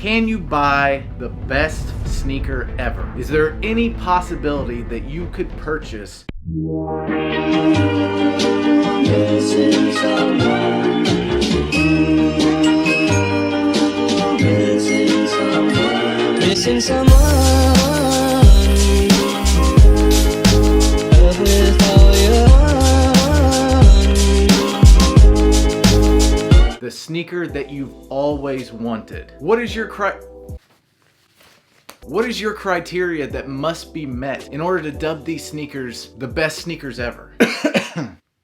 Can you buy the best sneaker ever? Is there any possibility that you could purchase missing someone with all your the sneaker that you've always wanted? What is your criteria that must be met in order to dub these sneakers the best sneakers ever?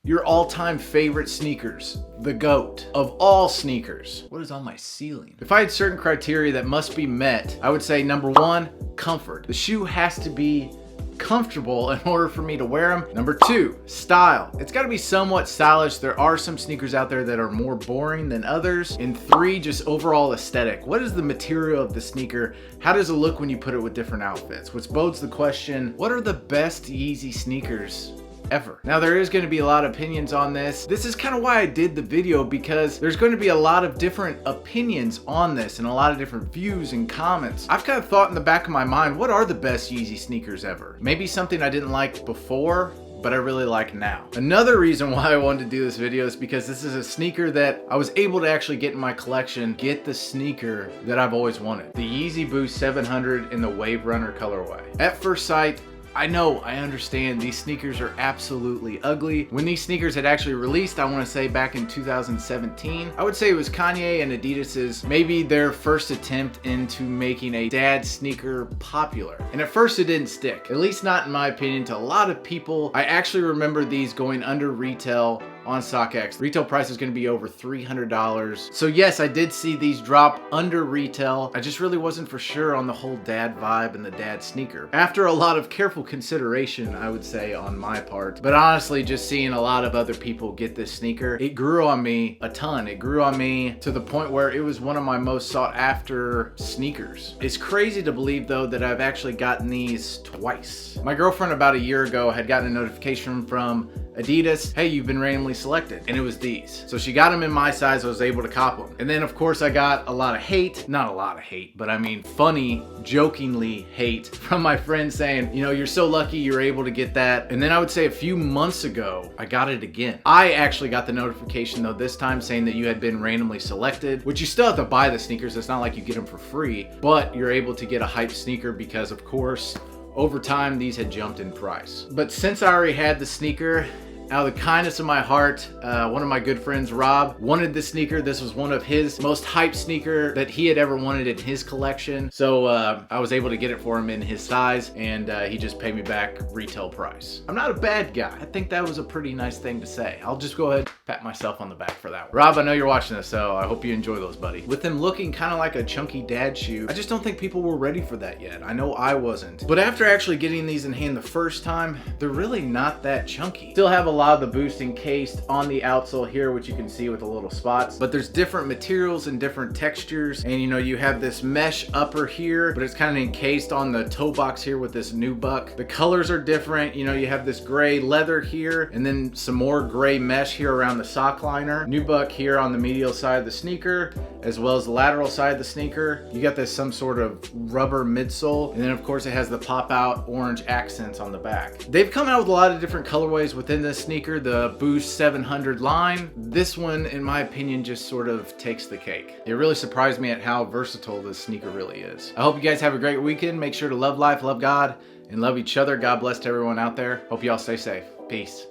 Your all-time favorite sneakers, the GOAT of all sneakers. What is on my ceiling? If I had certain criteria that must be met, I would say number one, comfort. The shoe has to be comfortable in order for me to wear them. Number two, style. It's got to be somewhat stylish. There are some sneakers out there that are more boring than others. And three, just overall aesthetic. What is the material of the sneaker? How does it look when you put it with different outfits? Which bodes the question, what are the best Yeezy sneakers ever? Now, there is going to be a lot of opinions on this. This is kind of why I did the video, because there's going to be a lot of different opinions on this and a lot of different views and comments. I've kind of thought in the back of my mind, what are the best Yeezy sneakers ever? Maybe something I didn't like before, but I really like now. Another reason why I wanted to do this video is because this is a sneaker that I was able to actually get in my collection, get the sneaker that I've always wanted. The Yeezy Boost 700 in the Wave Runner colorway. At first sight, I understand these sneakers are absolutely ugly. When these sneakers had actually released, I want to say back in 2017, I would say it was Kanye and Adidas's maybe their first attempt into making a dad sneaker popular. And at first it didn't stick, at least not in my opinion, to a lot of people. I actually remember these going under retail on StockX. Retail price is going to be over $300. So yes, I did see these drop under retail. I just really wasn't for sure on the whole dad vibe and the dad sneaker. After a lot of careful consideration, I would say, on my part, but honestly, just seeing a lot of other people get this sneaker, it grew on me a ton. It grew on me to the point where it was one of my most sought after sneakers. It's crazy to believe though that I've actually gotten these twice. My girlfriend about a year ago had gotten a notification from Adidas, hey, you've been randomly selected, and it was these. So she got them in my size, I was able to cop them. And then of course I got a lot of hate, not a lot of hate, but I mean funny, jokingly hate from my friends saying, you know, you're so lucky you're able to get that. And then I would say a few months ago, I got it again. I actually got the notification though this time saying that you had been randomly selected, which you still have to buy the sneakers. It's not like you get them for free, but you're able to get a hype sneaker because of course, over time, these had jumped in price. But since I already had the sneaker, out of the kindness of my heart, one of my good friends, Rob, wanted this sneaker. This was one of his most hyped sneaker that he had ever wanted in his collection. So I was able to get it for him in his size, and he just paid me back retail price. I'm not a bad guy. I think that was a pretty nice thing to say. I'll just go ahead and pat myself on the back for that one. Rob, I know you're watching this, so I hope you enjoy those, buddy. With them looking kind of like a chunky dad shoe, I just don't think people were ready for that yet. I know I wasn't. But after actually getting these in hand the first time, they're really not that chunky. Still have a lot of the Boost encased on the outsole here, which you can see with the little spots, but there's different materials and different textures. And you know, you have this mesh upper here, but it's kind of encased on the toe box here with this nubuck. The colors are different. You know, you have this gray leather here, and then some more gray mesh here around the sock liner. Nubuck here on the medial side of the sneaker, as well as the lateral side of the sneaker. You got this some sort of rubber midsole, and then of course it has the pop out orange accents on the back. They've come out with a lot of different colorways within this sneaker, the Boost 700 line. This one, in my opinion, just sort of takes the cake. It really surprised me at how versatile this sneaker really is. I hope you guys have a great weekend. Make sure to love life, love God, and love each other. God bless to everyone out there. Hope you all stay safe. Peace.